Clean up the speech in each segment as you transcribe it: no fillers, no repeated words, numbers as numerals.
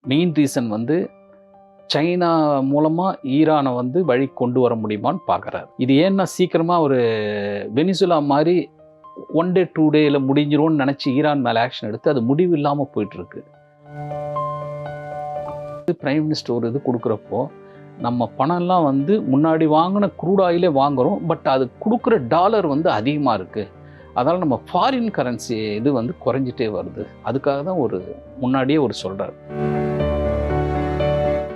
Main reason வந்து China மூலமாக ஈரானை வந்து வழி கொண்டு வர முடியுமான்னு பார்க்குறாரு. இது ஏன்னா சீக்கிரமாக ஒரு வெனிசுலா மாதிரி 1 day 2 dayல முடிஞ்சிரும்னு நினச்சி ஈரான் மேலே ஆக்ஷன் எடுத்து அது முடிவு இல்லாமல் போயிட்டுருக்கு. பிரைம் மினிஸ்டர் ஒரு இது கொடுக்குறப்போ நம்ம பணம்லாம் வந்து முன்னாடி வாங்கின க்ரூட் ஆயிலே வாங்குகிறோம், பட் அது கொடுக்குற டாலர் வந்து அதிகமாக இருக்குது. அதனால் நம்ம ஃபாரின் கரன்சி இது வந்து குறைஞ்சிட்டே வருது. அதுக்காக தான் ஒரு முன்னாடியே ஒரு சொல்கிறார்.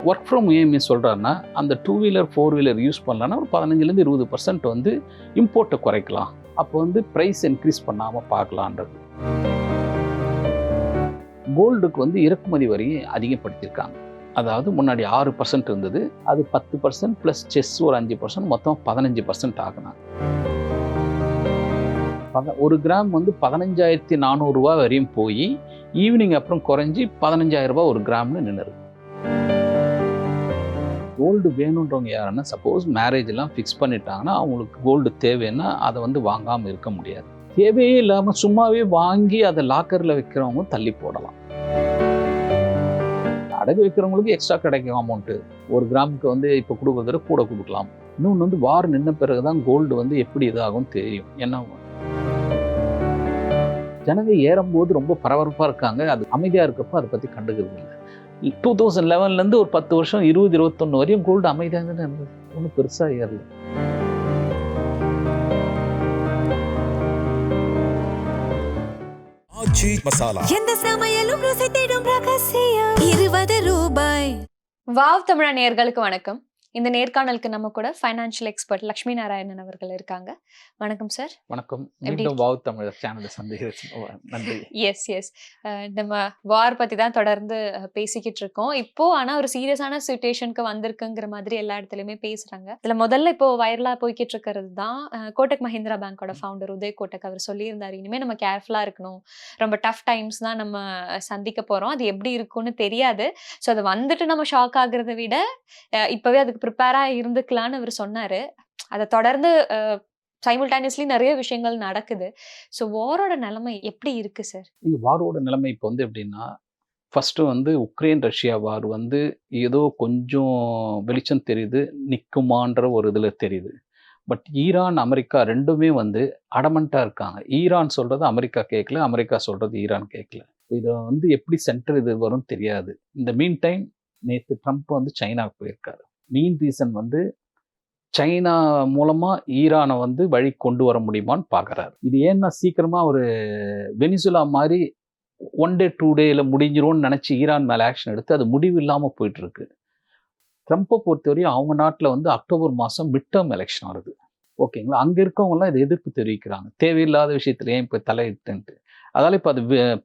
ஒர்க் ஃப்ரம் ஹோம் சொல்கிறாருன்னா அந்த 2 வீலர் 4 வீலர் யூஸ் பண்ணலான்னா ஒரு 15% 20% வந்து இம்போர்ட்டை குறைக்கலாம். அப்போ வந்து ப்ரைஸ் இன்க்ரீஸ் பண்ணாமல் பார்க்கலான்றது. கோல்டுக்கு வந்து இறக்குமதி வரியை அதிகப்படுத்தியிருக்காங்க. அதாவது முன்னாடி 6% இருந்தது, அது 10% ப்ளஸ் செஸ் ஒரு 5%, மொத்தம் 15% ஆகினாங்க. 1 கிராம் வந்து 15,400 ரூபா வரையும் போய் ஈவினிங் அப்புறம் குறைஞ்சி 15,000 ரூபா ஒரு கிராம்னு நின்றுது. கோல்டு வேணுன்றவங்க யாருன்னா சப்போஸ் மேரேஜெல்லாம் ஃபிக்ஸ் பண்ணிட்டாங்கன்னா அவங்களுக்கு கோல்டு தேவைன்னா அதை வந்து வாங்காமல் இருக்க முடியாது. தேவையே இல்லாமல் சும்மாவே வாங்கி அதை லாக்கரில் வைக்கிறவங்க தள்ளி போடலாம். அடகு வைக்கிறவங்களுக்கு எக்ஸ்ட்ரா கிடைக்கும் அமௌண்ட்டு. 1 கிராமுக்கு வந்து இப்போ கொடுக்குறத கூட கொடுக்கலாம். இன்னொன்று வந்து வார் நின்ன பிறகு தான் கோல்டு வந்து எப்படி இதாகும் தெரியும். ஏன்னா ஜனங்க ஏறும்போது ரொம்ப பரபரப்பாக இருக்காங்க, அது அமைதியாக இருக்கப்போ அதை பற்றி கண்டுக்கிறது இல்லை. 2011லேருந்து ஒரு 10 வருஷம் 2021 வரையும் கோல்டு அமைதியாக தானே இருந்தது, ஒன்றும் பெருசாக ஏறல. எந்த சமையலும் ருசி தேடும் ரகசியம் 20 ரூபாய். வாவ் தமிழா நேயர்களுக்கு வணக்கம். இந்த நேர்காணலுக்கு நம்ம கூட ஃபைனான்சியல் எக்ஸ்பர்ட் லக்ஷ்மி நாராயணன் அவர்கள் இருக்காங்க. வணக்கம் சார். வணக்கம். மீண்டும் வாவ் தமிழ் சேனலை சந்திக்கிறேன். நன்றி. எஸ் நம்ம வார் பற்றி தான் தொடர்ந்து பேசிக்கிட்டு இருக்கோம். இப்போ ஆனால் ஒரு சீரியஸான சிச்சுவேஷனுக்கு வந்திருக்குங்கிற மாதிரி எல்லா இடத்துலையுமே பேசுகிறாங்க. இதில் முதல்ல இப்போ வைரலாக போய்கிட்டு இருக்கிறது தான் கோட்டக் மஹிந்திரா பேங்கோட ஃபவுண்டர் உதய் கோட்டக் அவர் சொல்லியிருந்தார், இனிமேல் நம்ம கேர்ஃபுல்லாக இருக்கணும், ரொம்ப டஃப் டைம்ஸ் தான் நம்ம சந்திக்க போகிறோம், அது எப்படி இருக்கும்னு தெரியாது, ஸோ அதை வந்துட்டு நம்ம ஷாக் ஆகுறதை விட இப்போவே அதுக்கு ப்ரிப்பேராக இருந்துக்கலான்னு அவர் சொன்னார். அதை தொடர்ந்து சைமல்டேனியஸ்லி நிறைய விஷயங்கள் நடக்குது. ஸோ வாரோட நிலைமை எப்படி இருக்குது சார்? வாரோட நிலைமை இப்போ வந்து எப்படின்னா, ஃபஸ்ட்டு வந்து உக்ரைன் ரஷ்யா வார் வந்து ஏதோ கொஞ்சம் வெளிச்சம் தெரியுது, நிற்குமான்ற ஒரு இதில் தெரியுது. பட் ஈரான் அமெரிக்கா ரெண்டுமே வந்து அடமெண்ட்டாக இருக்காங்க. ஈரான் சொல்கிறது அமெரிக்கா கேட்கல, அமெரிக்கா சொல்கிறது ஈரான் கேட்கல. இதை வந்து எப்படி சென்டர் இது வரும் தெரியாது. இந்த மீன் டைம் நேற்று ட்ரம்ப் வந்து சைனாவுக்கு போயிருக்காரு. மெயின் ரீசன் வந்து சைனா மூலமாக ஈரானை வந்து வழி கொண்டு வர முடியுமான்னு பார்க்குறாரு. இது ஏன்னா சீக்கிரமாக ஒரு வெனிசுலா மாதிரி 1 day 2 dayல முடிஞ்சிரும்னு நினச்சி ஈரான் மேலே ஆக்ஷன் எடுத்து அது முடிவு இல்லாமல் போயிட்டுருக்கு. ட்ரம்ப்பை பொறுத்தவரையும் அவங்க நாட்டில் வந்து அக்டோபர் மாதம் மிட் டேர்ம் எலெக்ஷன் வருது. ஓகேங்களா? அங்கே இருக்கவங்களாம் இதை எதிர்ப்பு தெரிவிக்கிறாங்க, தேவையில்லாத விஷயத்துல ஏன் இப்போ தலையிட்டுன்ட்டு. அதால் இப்போ அது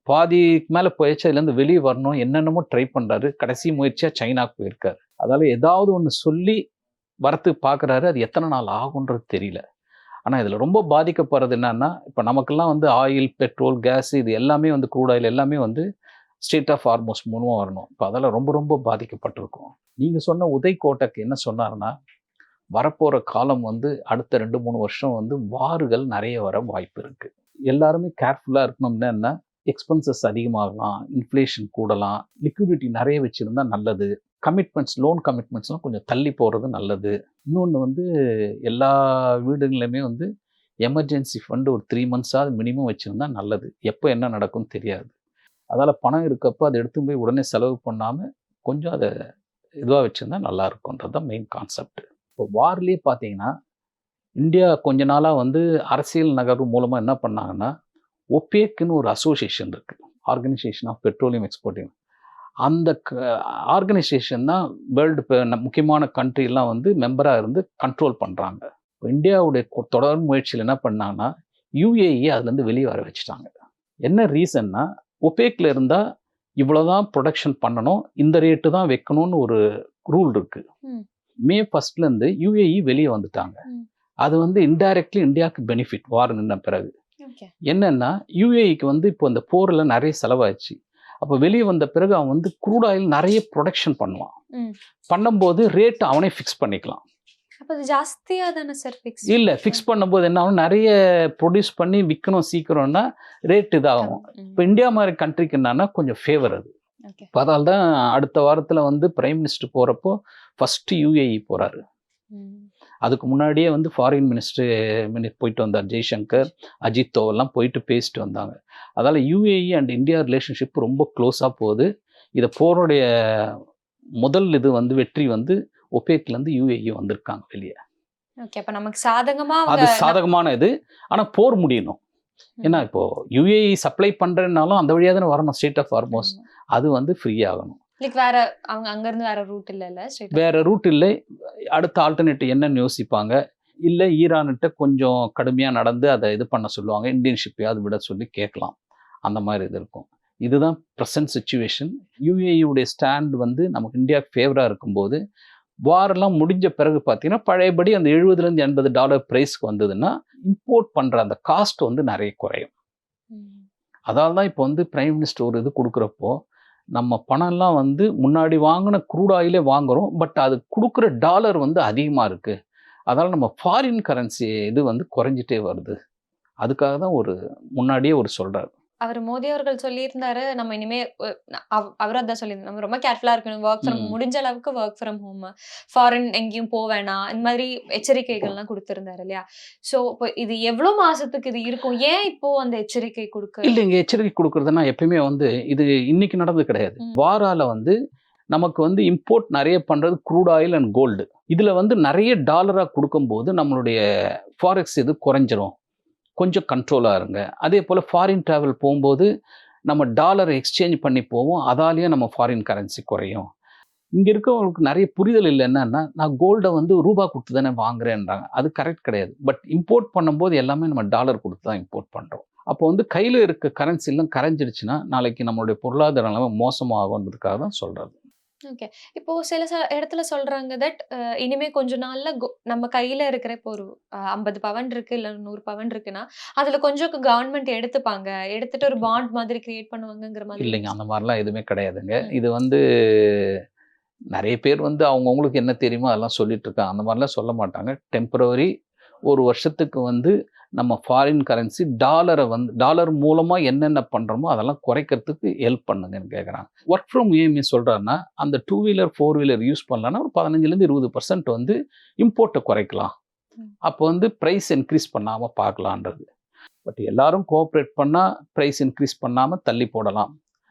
பாதிக்கு மேலே போயிடுச்சு, அதுலேருந்து வெளியே வரணும், என்னென்னமோ ட்ரை பண்ணுறாரு. கடைசி முயற்சியாக சைனாவுக்கு போயிருக்காரு. அதால் ஏதாவது ஒன்று சொல்லி வரத்துக்கு பார்க்குறாரு. அது எத்தனை நாள் ஆகுன்றது தெரியல. ஆனால் இதில் ரொம்ப பாதிக்கப்படுறது என்னன்னா, இப்போ நமக்கெல்லாம் வந்து ஆயில், பெட்ரோல், கேஸ் இது எல்லாமே வந்து க்ரூட் ஆயில் எல்லாமே வந்து ஸ்ட்ரெயிட் ஆஃப் ஹார்மோஸ் மூலமாக வரணும். இப்போ அதெல்லாம் ரொம்ப ரொம்ப பாதிக்கப்பட்டிருக்கும். நீங்கள் சொன்ன உதய் கோட்டக் என்ன சொன்னார்னா, வரப்போகிற காலம் வந்து அடுத்த 2-3 வருஷம் வந்து வார்கள் நிறைய வர வாய்ப்பு இருக்குது. எல்லாருமே கேர்ஃபுல்லாக இருக்கணும்னா என்ன, எக்ஸ்பென்சஸ் அதிகமாகலாம், இன்ஃப்ளேஷன் கூடலாம், லிக்விடிட்டி நிறைய வச்சுருந்தா நல்லது, கமிட்மெண்ட்ஸ் லோன் கமிட்மெண்ட்ஸ்லாம் கொஞ்சம் தள்ளி போகிறது நல்லது. இன்னொன்று வந்து எல்லா வீடுகளையுமே வந்து எமர்ஜென்சி ஃபண்டு ஒரு 3 months மினிமம் வச்சுருந்தா நல்லது. எப்போ என்ன நடக்கும்னு தெரியாது. அதால் பணம் இருக்கப்போ அதை எடுத்து போய் உடனே செலவு பண்ணாமல் கொஞ்சம் அதை இதுவாக வச்சுருந்தா நல்லா இருக்கும்ன்றது தான் மெயின் கான்செப்ட். இப்போ வார்லேயே பார்த்தீங்கன்னா இந்தியா கொஞ்ச நாளாக வந்து அரசியல் நகர்வு மூலமாக என்ன பண்ணாங்கன்னா, ஒப்பேக்குன்னு ஒரு அசோசியேஷன் இருக்குது, ஆர்கனைசேஷன் ஆஃப் பெட்ரோலியம் எக்ஸ்போர்ட்டிங். அந்த ஆர்கனைசேஷன் தான் வேர்ல்டு முக்கியமான கண்ட்ரிலாம் வந்து மெம்பராக இருந்து கண்ட்ரோல் பண்ணுறாங்க. இப்போ இந்தியாவுடைய தொடர் முயற்சியில் என்ன பண்ணாங்கன்னா, யுஏஇ அதுலேருந்து வெளியே வர வச்சுட்டாங்க. என்ன ரீசன்னா, ஒப்பேக்கில் இருந்தால் இவ்வளோதான் ப்ரொடக்ஷன் பண்ணணும், இந்த ரேட்டு தான் வைக்கணும்னு ஒரு ரூல் இருக்குது. May 1 யுஏஇ வெளியே வந்துட்டாங்க. அது வந்து இன்டைரக்ட்லி இந்தியாவுக்கு பெனிஃபிட் வார் நின்ன பிறகு. என்னன்னா, யுஏஇக்கு வந்து இப்போ இந்த போரில் நிறைய செலவாச்சு. அப்போ வெளியே வந்த பிறகு அவன் வந்து க்ரூட் ஆயில் நிறைய ப்ரொடக்ஷன் பண்ணுவான். பண்ணும்போது ரேட் அவனே ஃபிக்ஸ் பண்ணிக்கலாம். இல்லை, ஃபிக்ஸ் பண்ணும்போது என்ன ஆகும், நிறைய ப்ரொடியூஸ் பண்ணி விற்கணும் சீக்கிரம்னா ரேட் இதாகும். இப்போ இந்தியா மாதிரி கண்ட்ரிக்கு என்னன்னா கொஞ்சம் ஃபேவர் அது. ஓகே. இப்போ அதால தான் அடுத்த வாரத்தில் வந்து பிரைம் மினிஸ்டர் போகிறப்போ ஃபஸ்ட்டு யுஏஇ போகிறாரு. அதுக்கு முன்னாடியே வந்து ஃபாரின் மினிஸ்டர் போயிட்டு வந்தார். ஜெய்சங்கர், அஜித் தோவல்லாம் போயிட்டு பேசிட்டு வந்தாங்க. அதால் யுஏஇ அண்ட் இந்தியா ரிலேஷன்ஷிப் ரொம்ப க்ளோஸாக போகுது. இதை போருடைய முதல் இது வந்து வெற்றி வந்து ஒபேக்லேருந்து யுஏஇ வந்திருக்காங்க வெளியே. ஓகே. அப்ப நமக்கு சாதகமா அது சாதகமான இது. ஆனால் போர் முடியணும். ஏன்னா இப்போ யுஏஇ சப்ளை பண்ணுறேன்னாலும் அந்த வழியாக தானே வரணும். ஸ்ட்ரெய்ட் ஆஃப் ஹார்மோஸ் அது வந்து ஃப்ரீ ஆகணும். லைக் வேற அவங்க அங்கேருந்து வேற ரூட் இல்லைல்ல? வேற ரூட் இல்லை. அடுத்த ஆல்டர்னேட்டிவ் என்னன்னு யோசிப்பாங்க. இல்லை ஈரான்கிட்ட கொஞ்சம் கடுமையாக நடந்து அதை இது பண்ண சொல்லுவாங்க. இந்தியன் ஷிப்பையாவது விட சொல்லி கேட்கலாம். அந்த மாதிரி இது இருக்கும். இதுதான் ப்ரெசன்ட் சிச்சுவேஷன். யுஏஇயுடைய ஸ்டாண்ட் வந்து நமக்கு இந்தியாவுக்கு ஃபேவராக இருக்கும்போது வாரெல்லாம் முடிஞ்ச பிறகு பார்த்தீங்கன்னா பழையபடி அந்த $70-80 ப்ரைஸ்க்கு வந்ததுன்னா இம்போர்ட் பண்ணுற அந்த காஸ்ட் வந்து நிறைய குறையும். அதால் தான் இப்போ வந்து பிரைம் மினிஸ்டர் ஒரு இது கொடுக்குறப்போ நம்ம பணம்லாம் வந்து முன்னாடி வாங்கின க்ரூட் ஆயிலே வாங்குகிறோம். பட் அது கொடுக்குற டாலர் வந்து அதிகமாக இருக்குது. அதனால் நம்ம ஃபாரின் கரன்சி இது வந்து குறைஞ்சிட்டே வருது. அதுக்காக தான் முன்னாடியே சொல்கிறார். அவர் மோடி அவர்கள் சொல்லியிருந்தாரு, நம்ம இனிமே அவரும் அதான் சொல்லியிருந்தாரு, நம்ம ரொம்ப கேர்ஃபுல்லா இருக்கணும். ஒர்க் ஃப்ரம் முடிஞ்ச அளவுக்கு ஒர்க் ஃப்ரம் ஹோம், ஃபாரின் எங்கேயும் போக வேணாம், இந்த மாதிரி எச்சரிக்கைகள்லாம் கொடுத்திருந்தாரு இல்லையா? ஸோ இப்போ இது எவ்வளோ மாசத்துக்கு இது இருக்கும்? ஏன் இப்போ அந்த எச்சரிக்கை கொடுக்க? இல்லைங்க, எச்சரிக்கை கொடுக்குறதுனா எப்பயுமே வந்து இது இன்னைக்கு நடந்தது கிடையாது. வாரால வந்து நமக்கு வந்து இம்போர்ட் நிறைய பண்ணுறது க்ரூட் ஆயில் அண்ட் கோல்டு. இதில் வந்து நிறைய டாலராக கொடுக்கும்போது நம்மளுடைய ஃபாரெக்ஸ் இது குறைஞ்சிரும். கொஞ்சம் கண்ட்ரோலாக இருங்க. அதே போல் ஃபாரின் ட்ராவல் போகும்போது நம்ம டாலரை எக்ஸ்சேஞ்ச் பண்ணி போவோம். அதாலேயே நம்ம ஃபாரின் கரன்சி குறையும். இங்கே இருக்கவங்களுக்கு நிறைய புரிதல் இல்லை. என்னன்னா, நான் கோல்டை வந்து ரூபா கொடுத்து தானே வாங்குறேன்றாங்க. அது கரெக்ட் கிடையாது. பட் இம்போர்ட் பண்ணும்போது எல்லாமே நம்ம டாலர் கொடுத்து தான் இம்போர்ட் பண்ணுறோம். அப்போ வந்து கையில் இருக்க கரன்சிலாம் கரைஞ்சிடுச்சுன்னா நாளைக்கு நம்மளுடைய பொருளாதார நிலைமை மோசமாகுன்றதுக்காக தான் சொல்கிறது. ஓகே. இப்போ சில இடத்துல சொல்றாங்க தட் இனிமே கொஞ்ச நாள்ல நம்ம கையில இருக்கிற இப்போ ஒரு 50 பவன் இருக்கு, இல்ல 100 பவன் இருக்குன்னா அதுல கொஞ்சம் கவர்மெண்ட் எடுத்துப்பாங்க, எடுத்துட்டு ஒரு பாண்ட் மாதிரி கிரியேட் பண்ணுவாங்கங்கிற மாதிரி. இல்லைங்க, அந்த மாதிரிலாம் எதுவுமே கிடையாதுங்க. இது வந்து நிறைய பேர் வந்து அவங்கவுங்களுக்கு என்ன தெரியுமோ அதெல்லாம் சொல்லிட்டு இருக்காங்க. அந்த மாதிரிலாம் சொல்ல மாட்டாங்க. டெம்பரவரி ஒரு வருஷத்துக்கு வந்து நம்ம ஃபாரின் கரன்சி டாலர் மூலமாக என்னென்ன பண்ணுறோமோ அதெல்லாம் குறைக்கிறதுக்கு ஹெல்ப் பண்ணுங்கன்னு கேட்குறாங்க. ஒர்க் ஃப்ரம் ஹோம் சொல்கிறாருன்னா அந்த 2 வீலர் 4 வீலர் யூஸ் பண்ணலான்னா ஒரு 15-20% வந்து இம்போர்ட்டை குறைக்கலாம். அப்போ வந்து ப்ரைஸ் இன்க்ரீஸ் பண்ணாமல் பார்க்கலான்றது. பட் எல்லாரும் கோஆப்ரேட் பண்ணால் ப்ரைஸ் இன்க்ரீஸ் பண்ணாமல் தள்ளி போடலாம்.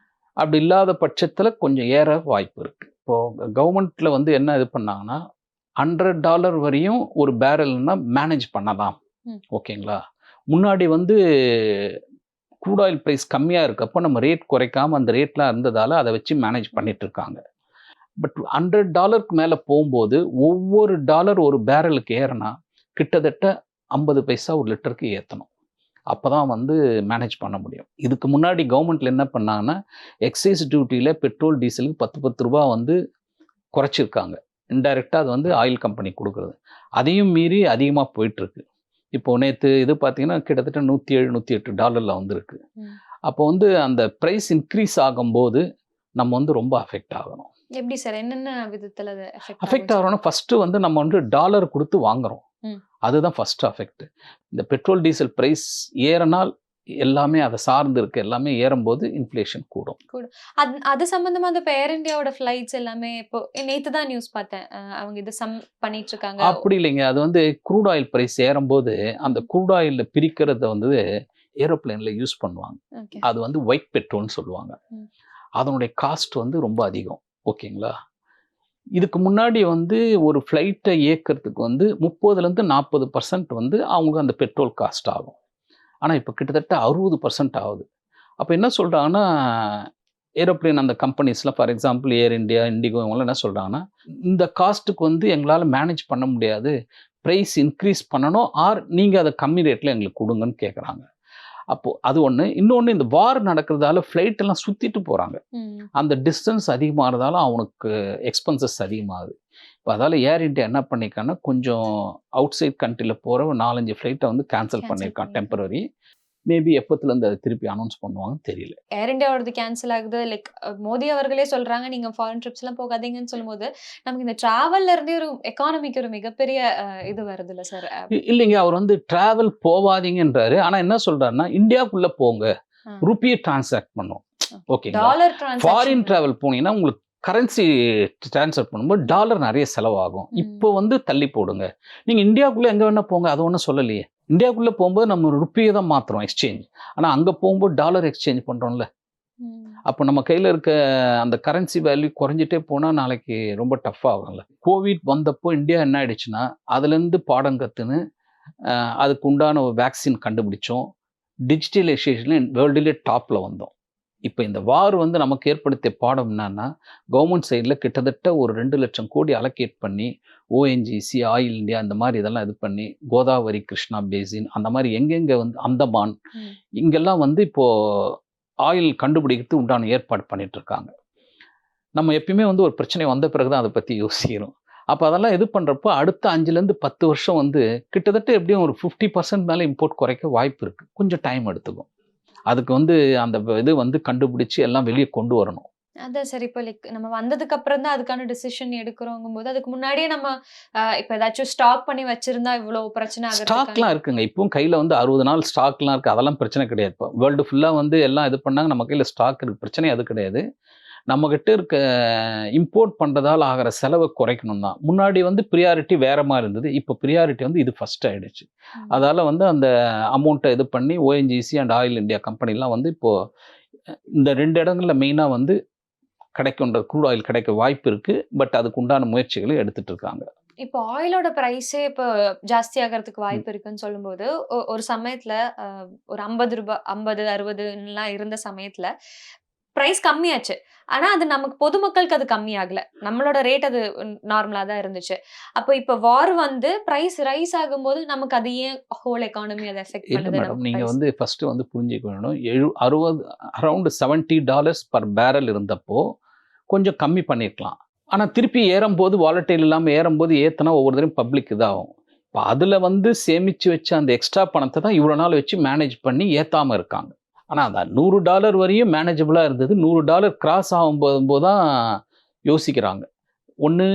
அப்படி இல்லாத பட்சத்தில் கொஞ்சம் ஏற வாய்ப்பு இருக்குது. இப்போது கவர்மெண்ட்டில் வந்து என்ன இது பண்ணாங்கன்னா $100 வரையும் ஒரு பேரல்னா மேனேஜ் பண்ணலாம். ஓகேங்களா? முன்னாடி வந்து க்ரூட் ஆயில் ப்ரைஸ் கம்மியாக இருக்கப்போ நம்ம ரேட் குறைக்காமல் அந்த ரேட்லாம் இருந்ததால் அதை வச்சு மேனேஜ் பண்ணிட்டு இருக்காங்க. பட் $100 மேலே போகும்போது ஒவ்வொரு டாலர் ஒரு பேரலுக்கு ஏறினா கிட்டத்தட்ட 50 பைசா ஒரு லிட்டருக்கு ஏற்றணும். அப்போ தான் வந்து மேனேஜ் பண்ண முடியும். இதுக்கு முன்னாடி கவர்மெண்ட்டில் என்ன பண்ணாங்கன்னா எக்ஸைஸ் டியூட்டியில் பெட்ரோல் டீசலுக்கு 10 ரூபா வந்து குறைச்சிருக்காங்க. இன்டைரக்டாக அது வந்து ஆயில் கம்பெனி கொடுக்குறது. அதையும் மீறி அதிகமாக போயிட்டுருக்கு. இப்போ நேற்று இது பார்த்தீங்கன்னா கிட்டத்தட்ட $107-108 வந்திருக்கு. அப்போ வந்து அந்த ப்ரைஸ் இன்க்ரீஸ் ஆகும்போது நம்ம வந்து ரொம்ப அஃபெக்ட் ஆகணும். எப்படி சார்? என்னென்ன விதத்தில் அஃபெக்ட் ஆகிறோன்னா ஃபஸ்ட்டு வந்து நம்ம வந்து டாலர் கொடுத்து வாங்குறோம். அதுதான் ஃபஸ்ட் அஃபெக்ட். இந்த பெட்ரோல் டீசல் ப்ரைஸ் ஏறினால் எல்லாமே அதை சார்ந்து இருக்கு. எல்லாமே ஏறும்போது இன்ஃப்ளேஷன் கூடும். அது சம்பந்தமா அந்த ஏர் இந்தியாவோட ஃப்ளைட்ஸ் எல்லாமே இப்போ நேற்று தான் நியூஸ் பார்த்தேன். அவங்க இது பண்ணிட்டு இருக்காங்க. அப்படி இல்லைங்க, அது வந்து க்ரூட் ஆயில் ப்ரைஸ் ஏறும்போது அந்த க்ரூட் ஆயிலில் பிரிக்கிறத வந்து ஏரோப்ளேனில் யூஸ் பண்ணுவாங்க. அது வந்து ஒயிட் பெட்ரோல்னு சொல்லுவாங்க. அதனுடைய காஸ்ட் வந்து ரொம்ப அதிகம். ஓகேங்களா? இதுக்கு முன்னாடி வந்து ஒரு ஃப்ளைட்டை இயக்கிறதுக்கு வந்து 30-40% வந்து அவங்க அந்த பெட்ரோல் காஸ்ட் ஆகும். ஆனால் இப்போ கிட்டத்தட்ட 60% ஆகுது. அப்போ என்ன சொல்கிறாங்கன்னா ஏரோப்ளேன் அந்த கம்பெனிஸ்லாம் ஃபார் எக்ஸாம்பிள் ஏர் இண்டியா, இண்டிகோ இவங்களாம் என்ன சொல்கிறாங்கன்னா இந்த காஸ்ட்டுக்கு வந்து எங்களால் மேனேஜ் பண்ண முடியாது, ப்ரைஸ் இன்க்ரீஸ் பண்ணணும், ஆர் நீங்கள் அதை கம்மி ரேட்டில் எங்களுக்கு கொடுங்கன்னு கேட்குறாங்க. அப்போது அது ஒன்று. இன்னொன்று, இந்த வார் நடக்கிறதால ஃப்ளைட்டெல்லாம் சுற்றிட்டு போகிறாங்க. அந்த டிஸ்டன்ஸ் அதிகமாகிறதால அவனுக்கு எக்ஸ்பென்சஸ் அதிகமாகுது. இப்போ அதால் ஏர் இண்டியா என்ன பண்ணியிருக்காங்கன்னா கொஞ்சம் அவுட் சைட் கண்ட்ரியில் போகிற ஒரு 4-5 ஃப்ளைட்டை வந்து கேன்சல் பண்ணியிருக்கான் டெம்பரரி. மேபி எப்போத்துலேருந்து அதை திருப்பி அனௌன்ஸ் பண்ணுவாங்கன்னு தெரியல. ஏர் இண்டியாவோடது கேன்சல் ஆகுது. லைக் மோடி அவர்களே சொல்கிறாங்க நீங்கள் ஃபாரின் ட்ரிப்ஸ்லாம் போகாதீங்கன்னு சொல்லும்போது நமக்கு இந்த ட்ராவல்ல இருந்தே ஒரு எக்கானமிக்கு ஒரு மிகப்பெரிய இது வருது இல்லை சார்? இல்லைங்க, அவர் வந்து ட்ராவல் போகாதீங்கன்றாரு. ஆனால் என்ன சொல்கிறாருன்னா இந்தியாவுக்குள்ளே போங்க, ருப்பியை டிரான்சாக்ட் பண்ணும். ஓகேங்களா? Dollar foreign transaction. டிராவல் போனீங்கன்னா உங்களுக்கு கரன்சி ட்ரான்ஸ்ஃபர் பண்ணும்போது டாலர் நிறைய செலவாகும். இப்போ வந்து தள்ளி போடுங்க. நீங்க இந்தியாவுக்குள்ள எங்க வேணா போங்க. அது ஒண்ணும் சொல்லலையே. இந்தியாவுக்குள்ள போகும்போது நம்ம ருப்பியை தான் மாத்துறோம் எக்ஸ்சேஞ்ச். ஆனா அங்க போகும்போது டாலர் எக்ஸ்சேஞ்ச் பண்றோம்ல. அப்போ நம்ம கையில இருக்க அந்த கரன்சி வேல்யூ குறைஞ்சிட்டே போனா நாளைக்கு ரொம்ப டஃப் ஆகும்ல. கோவிட் வந்தப்போ இந்தியா என்ன ஆயிடுச்சுன்னா, அதுலேருந்து பாடம் கத்துன்னு அதுக்கு உண்டான ஒரு வேக்சின் கண்டுபிடிச்சோம். டிஜிட்டலைசேஷன்ல வேர்ல்டுலேயே டாப்ல வந்தோம். இப்போ இந்த வார் வந்து நமக்கு ஏற்படுத்திய பாடம் என்னன்னா, கவர்மெண்ட் சைடுல கிட்டத்தட்ட ஒரு 2,00,000 கோடி அலோகேட் பண்ணி, ஓஎன்ஜிசி, ஆயில் இந்தியா இந்த மாதிரி இதெல்லாம் இது பண்ணி, கோதாவரி, கிருஷ்ணா பேசின் அந்த மாதிரி எங்கெங்க வந்து அந்தமான் இங்கெல்லாம் வந்து இப்போ ஆயில் கண்டுபிடிக்கிறதுக்கு உண்டான ஏற்பாடு பண்ணிட்டு இருக்காங்க. நம்ம எப்பயுமே வந்து ஒரு பிரச்சனை வந்த பிறகு தான் அதை பற்றி யோசிக்கிறோம். அப்போ அதெல்லாம் இது பண்ணுறப்போ அடுத்த 5லேருந்து 10 வருஷம் வந்து கிட்டத்தட்ட எப்படியும் ஒரு 50% மேலே இம்போர்ட் குறைக்க வாய்ப்பு இருக்குது. கொஞ்சம் டைம் எடுத்துக்கும். அதுக்கு வந்து அந்த இது வந்து கண்டுபிடிச்சு எல்லாம் வெளியே கொண்டு வரணும். அதான் சரி. இப்போ லைக் நம்ம வந்ததுக்கு அப்புறம் தான் அதுக்கான டிசிஷன் எடுக்கிறோங்கும்போது, அதுக்கு முன்னாடியே நம்ம இப்போ ஏதாச்சும் ஸ்டாக் பண்ணி வச்சிருந்தா இவ்வளோ பிரச்சனை ஆகிறதுக்கான ஸ்டாக்லாம் இருக்குங்க. இப்பவும் கையில் வந்து 60 நாள் ஸ்டாக்லாம் இருக்குது. அதெல்லாம் பிரச்சனை கிடையாது. இப்போ வேர்ல்டு ஃபுல்லாக வந்து எல்லாம் இது பண்ணாங்க. நம்ம கையில் ஸ்டாக் இருக்குது. பிரச்சனை அது கிடையாது. நம்மகிட்ட இருக்க இம்போர்ட் பண்ணுறதால ஆகிற செலவை குறைக்கணும் தான். முன்னாடி வந்து ப்ரியாரிட்டி வேற மாதிரி இருந்தது. இப்போ ப்ரியாரிட்டி வந்து இது ஃபர்ஸ்ட் ஆயிடுச்சு. அதால் வந்து அந்த அமௌண்ட்டை இது பண்ணி ஓஎன்ஜிசி அண்ட் ஆயில் இந்தியா கம்பெனிலாம் வந்து இப்போது இந்த 2 இடங்கள்ல மெயினாக வந்து கிடைக்குன்ற க்ரூட் ஆயில் கிடைக்க வாய்ப்பு இருக்குது. பட் அதுக்கு உண்டான முயற்சிகளை எடுத்துட்டு இருக்காங்க. இப்போ ஆயிலோட பிரைஸே இப்போ ஜாஸ்தி ஆகிறதுக்கு வாய்ப்பு இருக்குன்னு சொல்லும்போது, ஒரு சமயத்துல ஒரு ₹50 50, 60லாம் இருந்த சமயத்துல பிரைஸ் கம்மியாச்சு. ஆனா அது நமக்கு பொதுமக்களுக்கு அது கம்மியாகல. நம்மளோட ரேட் அது நார்மலா தான் இருந்துச்சு. அப்போ இப்போ வார் வந்து பிரைஸ் ரைஸ் ஆகும்போது நமக்கு அது ஏன் ஹோல் எக்கானமி அதை எஃபெக்ட் இல்லை பண்ணுது? மேடம், நமக்கு நீங்கள் price? வந்து ஃபஸ்ட்டு வந்து புரிஞ்சுக்க வேணும். 60 அரௌண்ட் $70 பர் பேரல் இருந்தப்போ கொஞ்சம் கம்மி பண்ணியிருக்கலாம். ஆனால் திருப்பி ஏறும்போது வாலட்டைல் இல்லாமல் ஏறும்போது ஏற்றினா ஒவ்வொரு தடவையும் பப்ளிக் இதாகும். இப்போ அதில் வந்து சேமித்து வச்ச அந்த எக்ஸ்ட்ரா பணத்தை தான் இவ்வளோ நாள் வச்சு மேனேஜ் பண்ணி ஏற்றாமல் இருக்காங்க. ஆனால் அந்த $100 வரையும் மேனேஜபிளாக இருந்தது. $100 கிராஸ் ஆகும்போது தான் யோசிக்கிறாங்க. ஒன்று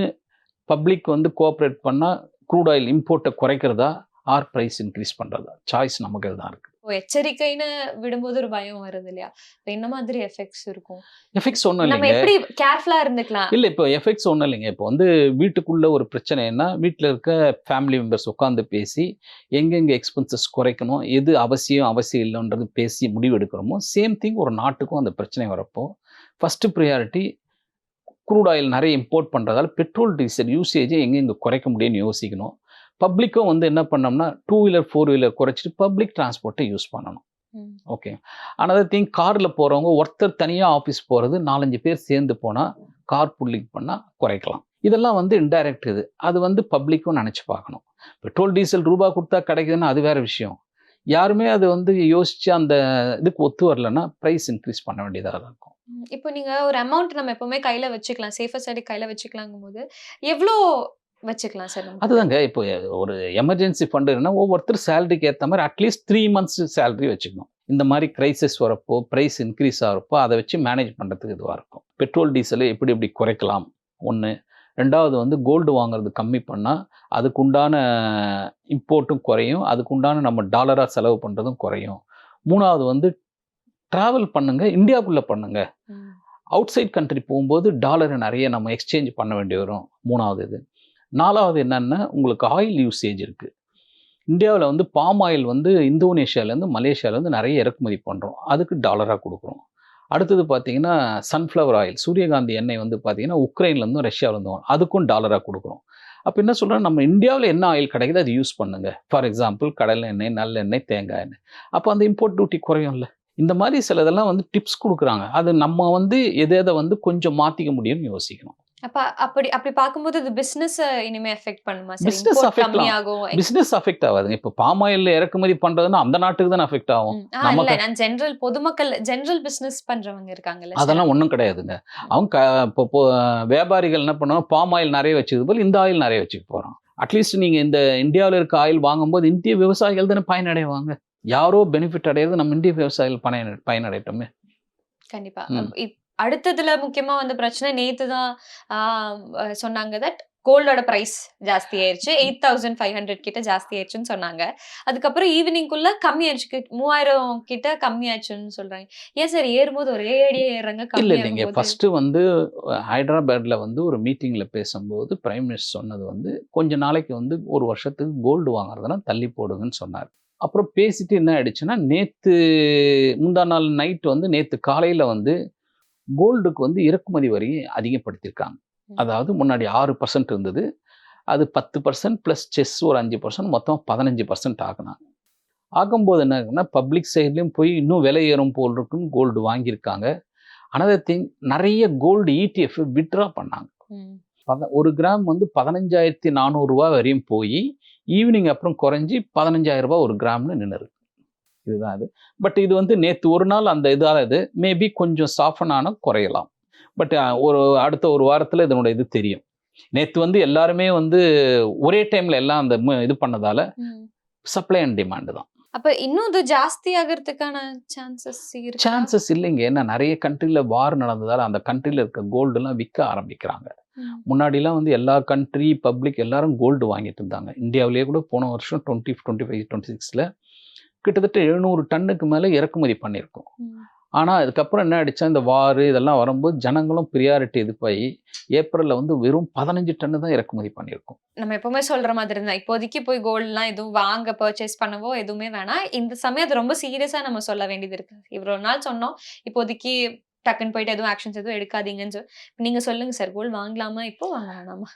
பப்ளிக் வந்து கோஆப்ரேட் பண்ணால் க்ரூட் ஆயில் இம்போர்ட்டை குறைக்கிறதா ஆர் ப்ரைஸ் இன்க்ரீஸ் பண்ணுறதா, சாய்ஸ் நமக்கு தான் இருக்குது. இப்போ எச்சரிக்கைன்னு விடும்போது ஒரு பயம் வருது இல்லையா? இப்போ என்ன மாதிரி எஃபெக்ட்ஸ் இருக்கும்? எஃபெக்ட்ஸ் ஒன்றும் நம்ம இல்லைங்க. எப்படி கேர்ஃபுல்லா இருந்துக்கலாம்? இல்லை, இப்போ எஃபெக்ட்ஸ் ஒன்றும் இல்லைங்க. இப்போ வந்து வீட்டுக்குள்ளே ஒரு பிரச்சனைன்னா வீட்டில் இருக்க ஃபேமிலி மெம்பர்ஸ் உட்காந்து பேசி எங்கெங்கே எக்ஸ்பென்சஸ் குறைக்கணும், எது அவசியம் இல்லைன்றது பேசி முடிவு எடுக்கிறோமோ சேம் திங் ஒரு நாட்டுக்கும் அந்த பிரச்சனை வரப்போ ஃபஸ்ட்டு ப்ரியாரிட்டி க்ரூட் ஆயில் நிறைய இம்போர்ட் பண்ணுறதால பெட்ரோல் டீசல் யூசேஜை எங்கெங்கே குறைக்க முடியும்னு யோசிக்கணும். பப்ளிக்கும் வந்து என்ன பண்ணோம்னா 2 வீலர் 4 வீலர் குறைச்சிட்டு பப்ளிக் டிரான்ஸ்போர்ட்டை யூஸ் பண்ணணும். ஓகே. அனதர் திங், காரில் போகிறவங்க ஒருத்தர் தனியாக ஆஃபீஸ் போகிறது 4-5 பேர் சேர்ந்து போனால் கார் புல்லிங் பண்ணால் குறைக்கலாம். இதெல்லாம் வந்து இன்டைரக்ட் இது. அது வந்து பப்ளிக்கும் நினச்சி பார்க்கணும். பெட்ரோல் டீசல் ரூபா கொடுத்தா கிடைக்குதுன்னா அது வேறு விஷயம். யாருமே அது வந்து யோசித்து அந்த இதுக்கு ஒத்து வரலன்னா ப்ரைஸ் இன்க்ரீஸ் பண்ண வேண்டியதாக இருக்கும். இப்போ நீங்க ஒரு அமௌண்ட் நம்ம எப்பவுமே கையில வச்சுக்கலாம். சேஃபர் சைடு கையில வச்சுக்கலாங்கும்போது எவ்வளோ வச்சுக்கலாம் சார் நமக்கு? அதுதாங்க, இப்போ ஒரு எமர்ஜென்சி ஃபண்டுன்னா ஒவ்வொருத்தர் சேலரிக்கு ஏற்ற மாதிரி அட்லீஸ்ட் 3 months சேலரி வச்சுக்கணும். இந்த மாதிரி கிரைசிஸ் வரப்போ ப்ரைஸ் இன்க்ரீஸ் ஆகிறப்போ அதை வச்சு மேனேஜ் பண்ணுறதுக்கு இதுவாக இருக்கும். பெட்ரோல் டீசலை எப்படி குறைக்கலாம் ஒன்று. ரெண்டாவது வந்து கோல்டு வாங்குறது கம்மி பண்ணால் அதுக்குண்டான இம்போர்ட்டும் குறையும், அதுக்குண்டான நம்ம டாலராக செலவு பண்ணுறதும் குறையும். மூணாவது வந்து ட்ராவல் பண்ணுங்க, இந்தியாவுக்குள்ளே பண்ணுங்க. அவுட் சைட் கண்ட்ரி போகும்போது டாலரை நிறைய நம்ம எக்ஸ்சேஞ்ச் பண்ண வேண்டி வரும். மூணாவது இது. நாலாவது என்னென்னா உங்களுக்கு ஆயில் யூசேஜ் இருக்குது. இந்தியாவில் வந்து பாம் ஆயில் வந்து இந்தோனேஷியாவிலேருந்து மலேசியாவிலேருந்து நிறைய இறக்குமதி பண்ணுறோம். அதுக்கு டாலராக கொடுக்குறோம். அடுத்தது பார்த்தீங்கன்னா சன்ஃப்ளவர் ஆயில், சூரியகாந்தி எண்ணெய் வந்து பார்த்தீங்கன்னா உக்ரைன்லேருந்தும் ரஷ்யாவிலேருந்தும் அதுக்கும் டாலராக கொடுக்குறோம். அப்போ என்ன சொல்கிறோம், நம்ம இந்தியாவில் என்ன ஆயில் கிடைக்குது அது யூஸ் பண்ணுங்க. ஃபார் எக்ஸாம்பிள் கடலை எண்ணெய், நல்லெண்ணெய், தேங்காய் எண்ணெய். அப்போ அந்த இம்போர்ட் டியூட்டி குறையும்ல. இந்த மாதிரி சிலதெல்லாம் வந்து டிப்ஸ் கொடுக்குறாங்க. அது நம்ம வந்து எதை வந்து கொஞ்சம் மாற்றிக்க முடியும்னு யோசிக்கணும். அப்படி பார்க்கும்போது இது பிசினஸ் இனிமே எஃபெக்ட் பண்ணுமா சார்? பிசினஸ் இம்போர்ட் அஃபெக்ட் கம்மியாகும். பிசினஸ் அஃபெக்ட் ஆகாதுங்க. இப்போ பாம் ஆயில் இறக்குமதி பண்றதுன்னா அந்த நாட்டுக்கு தான் அஃபெக்ட் ஆகும். இல்ல, நமக்கு நான் ஜெனரல் பொதுமக்கள் ஜெனரல் பிசினஸ் பண்றவங்க இருக்காங்கல்ல சார்? அதெல்லாம் ஒன்றும் கிடையாதுங்க. அவங்க இப்போ வியாபாரிகள் என்ன பண்ணுவாங்க, பாம் ஆயில் நிறைய வச்சுக்கிறது போல் இந்த ஆயில் நிறைய வச்சுக்க போகிறோம். அட்லீஸ்ட் நீங்கள் இந்த இந்தியாவில் இருக்க ஆயில் வாங்கும்போது இந்திய விவசாயிகள் தானே பயனடைவாங்க. யாரோ பெனிஃபிட் அடையிறது நம்ம இந்திய விவசாயிகள் பயனடையட்டுமே. கண்டிப்பா. அடுத்ததுல முக்கியமா வந்து பிரச்சனை நேத்து தான் சொன்னாங்க தட் கோல்டோட பிரைஸ் ஜாஸ்தி ஆயிருச்சு. 8500 கிட்ட ஜாஸ்தி ஆயிருச்சுன்னு சொன்னாங்க. அதுக்கப்புறம் ஈவினிங்குள்ள கம்மி ஆயிருச்சு. 3000 கிட்ட கம்மி ஆச்சுன்னு சொல்றாங்க. ஏன் சார் ஏறும்போது ஒரே அடியா ஏறுறாங்க, இல்லைங்க. கம்மியாகும்போது? ஃபர்ஸ்ட்டு வந்து ஹைதராபாத்ல வந்து ஒரு மீட்டிங்ல பேசும்போது பிரைம் மினிஸ்டர் சொன்னது வந்து, கொஞ்ச நாளைக்கு வந்து 1 வருஷத்துக்கு கோல்டு வாங்குறதெல்லாம் தள்ளி போடுங்கன்னு சொன்னாரு. அப்புறம் பேசிட்டு என்ன ஆயிடுச்சுன்னா, முந்தா நாள் நைட் வந்து நேத்து காலையில வந்து கோல்டுக்கு வந்து இறக்குமதி வரி அதிகப்படுத்தியிருக்காங்க. அதாவது முன்னாடி 6% இருந்தது. அது 10% பிளஸ் செஸ் ஒரு 5% மொத்தம் 15% ஆக்குனாங்க. ஆக்கும்போது என்ன ஆகுதுன்னா, பப்ளிக் சைட்லயும் போய் இன்னும் விலை ஏறும் போல் இருக்குன்னு கோல்டு வாங்கியிருக்காங்க. அனதர் திங் நெறைய கோல்டு ETF வித்ட்ரா பண்ணாங்க. ம். 1 கிராம் வந்து ரூ. 15,400 வரையும் போயி, ஈவினிங் அப்புறம் குறைஞ்சு ரூ. 15,000 ஒரு கிராம்னு நின்னுருக்கு. இதுதான் இது. பட் இது வந்து நேத்து ஒரு நாள் அந்த இதால இது மேபி கொஞ்சம் சாஃபன் ஆனா குறையலாம். பட் அடுத்த 1 வாரத்துல இதனோட இது தெரியும். நேத்து வந்து எல்லாருமே வந்து ஒரே டைம்ல எல்லாம் அந்த இது பண்ணதால ம். சப்ளை அண்ட் டிமாண்ட் தான். அப்ப இன்னும் இது ஜாஸ்தி ஆகுறதுக்கான சான்சஸ் இருக்கா? சான்சஸ் இல்லைங்க. ஏன்னா நெறைய கண்ட்ரில வார் நடந்ததால அந்த கண்ட்ரில இருக்க கோல்டுலாம் விக்க ஆரம்பிக்கிறாங்க. ம். முன்னாடிலாம் வந்து எல்லா கண்ட்ரி, பப்ளிக் எல்லாரும் கோல்டு வாங்கிட்டு இருந்தாங்க. இந்தியாவிலேயே கூட போன வருஷம் 2025, 26ல கிட்டத்தட்ட 700 டன்னுக்கு மேல இறக்குமதி பண்ணியிருக்கோம். ம். ஆனா அதுக்கப்புறம் என்ன ஆயிடுச்சா, இந்த வாரு இதெல்லாம் வரும்போது ஜனங்களும் பிரியாரிட்டி இதுவாகி, ஏப்ரல்ல வந்து வெறும் 15 டன்னு தான் இறக்குமதி பண்ணியிருக்கோம். நம்ம எப்பவுமே சொல்ற மாதிரி தான். இப்போதைக்கு போய் கோல்ட்லாம் எதுவும் வாங்க, பர்ச்சேஸ் பண்ணவோ எதுவுமே வேணாம். இந்த சமயம் அது ரொம்ப சீரியஸா நம்ம சொல்ல வேண்டியது இருக்கு. இவ்வளோ நாள் சொன்னோம். இப்போதைக்கு டக்குன்னு போயிட்டு எதுவும் ஆக்ஷன்ஸ் எதுவும் எடுக்காதீங்கன்னு நீங்க சொல்லுங்க சார். கோல்ட் வாங்கலாமா? இப்போ வாங்க வேணாமா?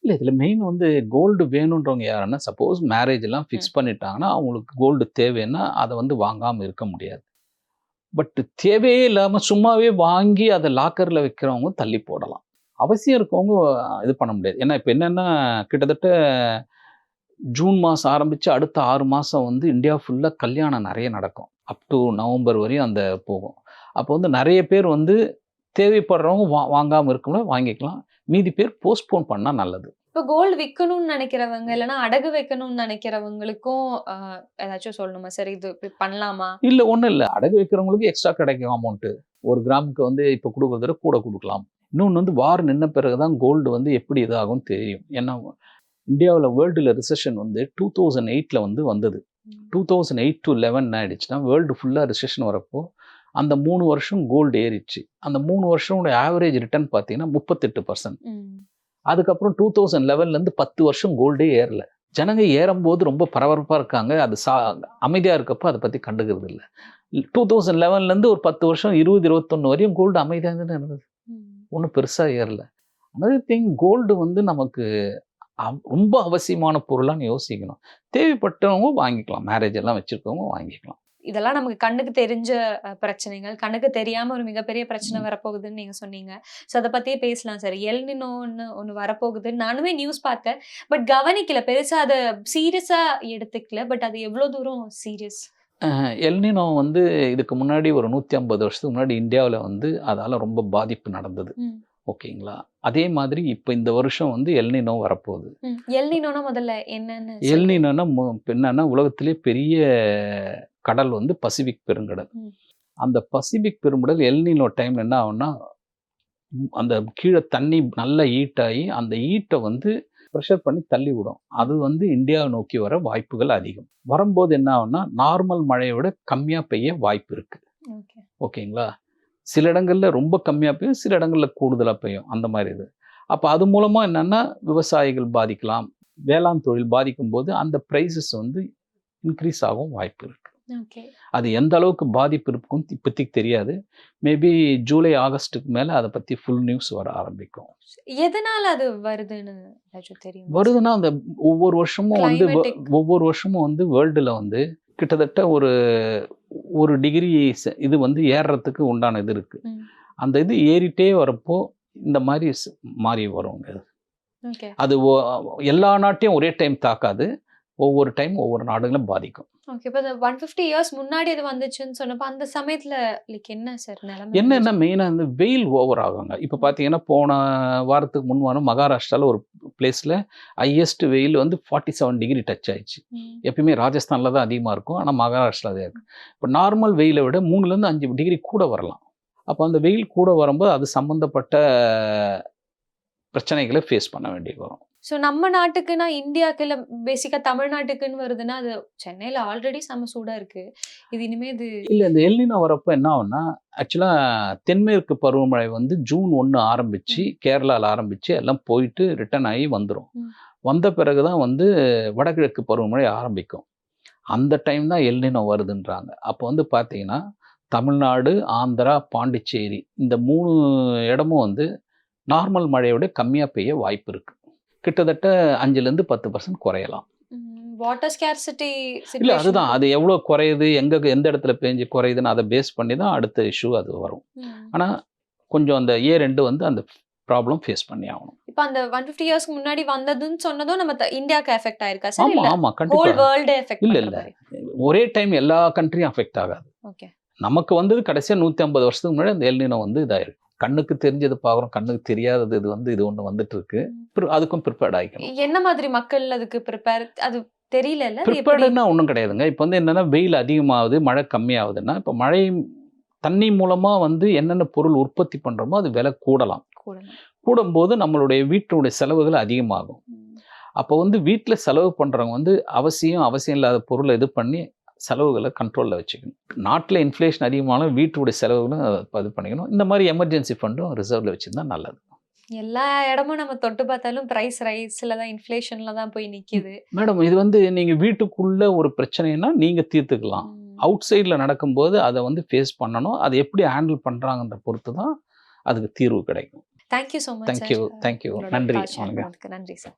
இல்ல இதுல மெயின் வந்து கோல்டு வேணுன்றவங்க யாருன்னா, சப்போஸ் மேரேஜ் எல்லாம் ஃபிக்ஸ் பண்ணிட்டாங்கன்னா, அவங்களுக்கு கோல்டு தேவைன்னா, அத வந்து வாங்காம இருக்க முடியாது. பட் தேவையே இல்லாம சும்மாவே வாங்கி அத லாக்கர்ல வைக்கிறவங்க தள்ளி போடலாம். அவசியம் இருக்கவங்க இது பண்ண முடியாது. ஏன்னா இப்ப என்னன்னா, கிட்டத்தட்ட ஜூன் மாசம் ஆரம்பிச்சு அடுத்த 6 மாசம் வந்து இந்தியா ஃபுல்லா கல்யாணம் நெறைய நடக்கும். அப் டூ நவம்பர் வரையும் அந்த போகும். அப்போ வந்து நெறைய பேர் வந்து தேவைப்படுறவங்க வாங்காம இருக்கவங்க வாங்கிக்கலாம். மீதி பேர் போஸ்ட்போன் பண்ணா நல்லது. இப்போ கோல்டு விக்கணும்னு நினைக்கிறவங்க, இல்லன்னா அடகு வைக்கணும்னு நினைக்கிறவங்களுக்கும் ஏதாச்சும் சொல்லணுமா சார்? இது இப்படி பண்ணலாமா? இல்ல ஒண்ணும் இல்ல. அடகு வைக்கிறவங்களுக்கு எக்ஸ்ட்ரா கிடைக்கும் அமௌண்ட். 1 கிராமுக்கு வந்து இப்ப குடுக்குறத விட கூட குடுக்கலாம். இன்னொன்னு வந்து வார் நின்ன பிறகு தான் கோல்டு வந்து எப்படி இதாகும்னு தெரியும். ஏன்னா இந்தியாவுல வேர்ல்டுல ரிசெஷன் வந்து 2008ல வந்து வந்தது. 2008 to 11 ஆயிடுச்சுன்னா வேர்ல்டு ஃபுல்லா ரிசெஷன் வரப்போ, அந்த 3 வருஷம் கோல்டு ஏறிடுச்சு. அந்த 3 வருஷம் ஆவரேஜ் ரிட்டர்ன் பார்த்தீங்கன்னா 38%. அதுக்கப்புறம் 2011லேருந்து 10 வருஷம் கோல்டே ஏறல. ஜனங்க ஏறும்போது ரொம்ப பரபரப்பா இருக்காங்க. அது அமைதியா இருக்கப்போ அதை பத்தி கண்டுக்கிறது இல்ல. 2011லேருந்து ஒரு 10 வருஷம் 20, 21 வரையும் கோல்டு அமைதியா தானே இருந்தது. ஒண்ணும் பெருசா ஏறல. அனதர் திங் கோல்டு வந்து நமக்கு ரொம்ப அவசியமான பொருளான்னு யோசிக்கணும். தேவைப்பட்டவங்க வாங்கிக்கலாம். மேரேஜ் எல்லாம் வச்சிருக்கவங்க வாங்கிக்கலாம். இதெல்லாம் நமக்கு கண்ணுக்கு தெரிஞ்ச பிரச்சனைகள். கண்ணுக்கு தெரியாம ஒரு மிகப்பெரிய பிரச்சனை வரப்போகுதுன்னு நீங்க சொன்னீங்க. ஸோ அத பத்தியே பேசலாம் சார். எல் நினோன்னு ஒண்ணு வரப்போகுது. நானுமே நியூஸ் பார்த்தேன். பட் கவனிக்கல. பெருசா அத சீரியஸா எடுத்துக்கல. பட் அது எவ்வளோ தூரம் சீரியஸ்? எல் நினோ வந்து இதுக்கு முன்னாடி ஒரு 150 வருஷத்துக்கு முன்னாடி இந்தியாவுல வந்து அதால ரொம்ப பாதிப்பு நடந்தது. ஓகேங்களா? அதே மாதிரி இப்ப இந்த வருஷம் வந்து எல் நினோ வரப்போகுது. எல் நினோனா முதல்ல என்னன்னு? எல் நினோனா என்னன்னா உலகத்திலே பெரிய கடல் வந்து பசிபிக் பெருங்கடல். அந்த பசிபிக் பெருங்கடல் எல் நினோ டைம்ல என்ன ஆகும்னா, அந்த கீழே தண்ணி நல்லா ஹீட் ஆகி அந்த ஹீட்டை வந்து ப்ரெஷர் பண்ணி தள்ளி விடும். அது வந்து இந்தியாவை நோக்கி வர வாய்ப்புகள் அதிகம். வரும்போது என்ன ஆகும்னா, நார்மல் மழையை விட கம்மியா பெய்ய வாய்ப்பு இருக்கு. ஓகேங்களா? சில இடங்கள்ல ரொம்ப கம்மியா பெய்யும், சில இடங்கள்ல கூடுதலா பெய்யும். அந்த மாதிரி இது. அப்ப அது மூலமா என்னன்னா விவசாயிகள் பாதிக்கலாம். வேளாண் தொழில் பாதிக்கும்போது அந்த பிரைசஸ் வந்து இன்க்ரீஸ் ஆகும் வாய்ப்பு இருக்கு. அது எந்த அளவுக்கு பாதிப்பு இருக்கும் இப்போதைக்கு தெரியாது. மேபி ஜூலை, ஆகஸ்டுக்கு மேல அதை பத்தி ஃபுல் நியூஸ் வர ஆரம்பிக்கும். எதனால அது வருதுன்னு தெரியும்? வருதுன்னா அந்த ஒவ்வொரு வருஷமும் வந்து வேர்ல்டுல வந்து கிட்டத்தட்ட ஒரு டிகிரி இது வந்து ஏறுறதுக்கு உண்டான இது இருக்கு. அந்த இது ஏறிட்டே வரப்போ இந்த மாதிரி மாறி வருங்க. அது எல்லா நாட்டையும் ஒரே டைம் தாக்காது. ஒவ்வொரு டைம் ஒவ்வொரு நாடுகளும் பாதிக்கும். ஓகே. இப்ப 150 இயர்ஸ் முன்னாடி அது வந்துச்சுன்னு சொன்னப்ப அந்த சமயத்துல என்ன சார் நிலைமை? என்னன்னா மெயினா இந்த வெயில் ஓவர் ஆகுங்க. இப்ப பாத்தீங்கன்னா போன வாரத்துக்கு முன் வாரம் மகாராஷ்டிரால ஒரு பிளேஸ்ல ஹையஸ்ட் வெயில் வந்து 47 டிகிரி டச் ஆயிடுச்சு. எப்பயுமே ராஜஸ்தான்ல தான் அதிகமா இருக்கும். ஆனா மகாராஷ்டிரா தான் இருக்கு. இப்ப நார்மல் வெயிலை விட 3லேருந்து 5 டிகிரி கூட வரலாம். அப்போ அந்த வெயில் கூட வரும்போது அது சம்பந்தப்பட்ட பிரச்சனைகளை ஃபேஸ் பண்ண வேண்டி வரும். ஸோ நம்ம நாட்டுக்குன்னா இந்தியாவுக்கு இல்லை பேசிக்காக தமிழ்நாட்டுக்குன்னு வருதுன்னா அது சென்னையில் ஆல்ரெடி செம சூடாக இருக்கு. இது இனிமே இது இல்லை, இந்த எல்னினோ வரப்போ என்ன ஆகும்னா, ஆக்சுவலாக தென்மேற்கு பருவமழை வந்து ஜூன் 1 ஆரம்பித்து கேரளாவில் ஆரம்பித்து எல்லாம் போயிட்டு ரிட்டர்ன் ஆகி வந்துடும். வந்த பிறகு தான் வந்து வடகிழக்கு பருவமழை ஆரம்பிக்கும். அந்த டைம் தான் எல்னினோ வருதுன்றாங்க. அப்போ வந்து பார்த்தீங்கன்னா தமிழ்நாடு, ஆந்திரா, பாண்டிச்சேரி இந்த 3 இடமும் வந்து நார்மல் மழையோட கம்மியாக பெய்ய வாய்ப்பு இருக்குது. கிட்டத்தட்ட 5லேருந்து 10% குறையலாம். வாட்டர் ஸ்கேர்சிட்டி இல்லை, அதுதான் அது எவ்வளோ குறையுது, எந்த இடத்துல பேஞ்சு குறையுதுன்னு அதை பேஸ் பண்ணி தான் அடுத்த இஷ்யூ அது வரும். ஆனால் கொஞ்சம் அந்த இயர் எண்டு வந்து அந்த ப்ராப்ளம் ஃபேஸ் பண்ணி ஆகணும். இப்போ அந்த 150 இயர்ஸ்க்கு முன்னாடி வந்ததுன்னு சொன்னதும் நம்ம இந்தியாவுக்கு எஃபெக்ட் ஆயிருக்கா சார்? ஆமாம் ஆமாம், ஹோல் கண்டிப்பாக. வேர்ல்டு எஃபெக்ட் இல்லை இல்லை, ஒரே டைம் எல்லா கண்ட்ரியும் அஃபெக்ட் ஆகாது. ஓகே. நமக்கு வந்தது கடைசியாக 150 வருஷத்துக்கு முன்னாடி அந்த எல்னினோ வந்து இதாயிருக்கு. கண்ணுக்கு தெரிஞ்சது பார்க்குறோம், கண்ணுக்கு தெரியாதது இது ஒன்று வந்துட்டு இருக்கு. அதுக்கும் ப்ரிப்பேர்ட் ஆகிக்கணும். என்ன மாதிரி மக்கள் அதுக்கு ப்ரிப்பேர் அது தெரியல. ப்ரிப்பேர்டுன்னா ஒன்றும் கிடையாதுங்க. இப்போ வந்து என்னென்னா வெயில் அதிகமாகுது, மழை கம்மியாகுதுன்னா, இப்போ மழை தண்ணி மூலமாக வந்து என்னென்ன பொருள் உற்பத்தி பண்ணுறோமோ அது விலை கூடும்போது நம்மளுடைய வீட்டுடைய செலவுகள் அதிகமாகும். அப்போ வந்து வீட்டில் செலவு பண்ணுறவங்க வந்து அவசியம் இல்லாத பொருளை இது பண்ணி செலவுகளை கண்ட்ரோலில் வச்சுக்கணும். நாட்டில் இன்ஃப்ளேஷன் அதிகமானாலும் வீட்டுடைய செலவுகளும் இது பண்ணிக்கணும். இந்த மாதிரி எமர்ஜென்சி ஃபண்டும் ரிசர்வில் வச்சுருந்தா நல்லது. எல்லா இடமும் நம்ம தொட்டு பார்த்தாலும் பிரைஸ் ரைஸ்ல தான், இன்ஃப்ளேஷன்ல தான் போய் நிற்கிது. மேடம், இது வந்து நீங்கள் வீட்டுக்குள்ள ஒரு பிரச்சனைனா நீங்கள் தீர்த்துக்கலாம். அவுட் சைடில் நடக்கும்போது அதை வந்து ஃபேஸ் பண்ணணும். அதை எப்படி ஹேண்டில் பண்ணுறாங்கன்ற பொறுத்து தான் அதுக்கு தீர்வு கிடைக்கும். Thank you so much. தேங்க்யூ. நன்றி. நன்றி சார்.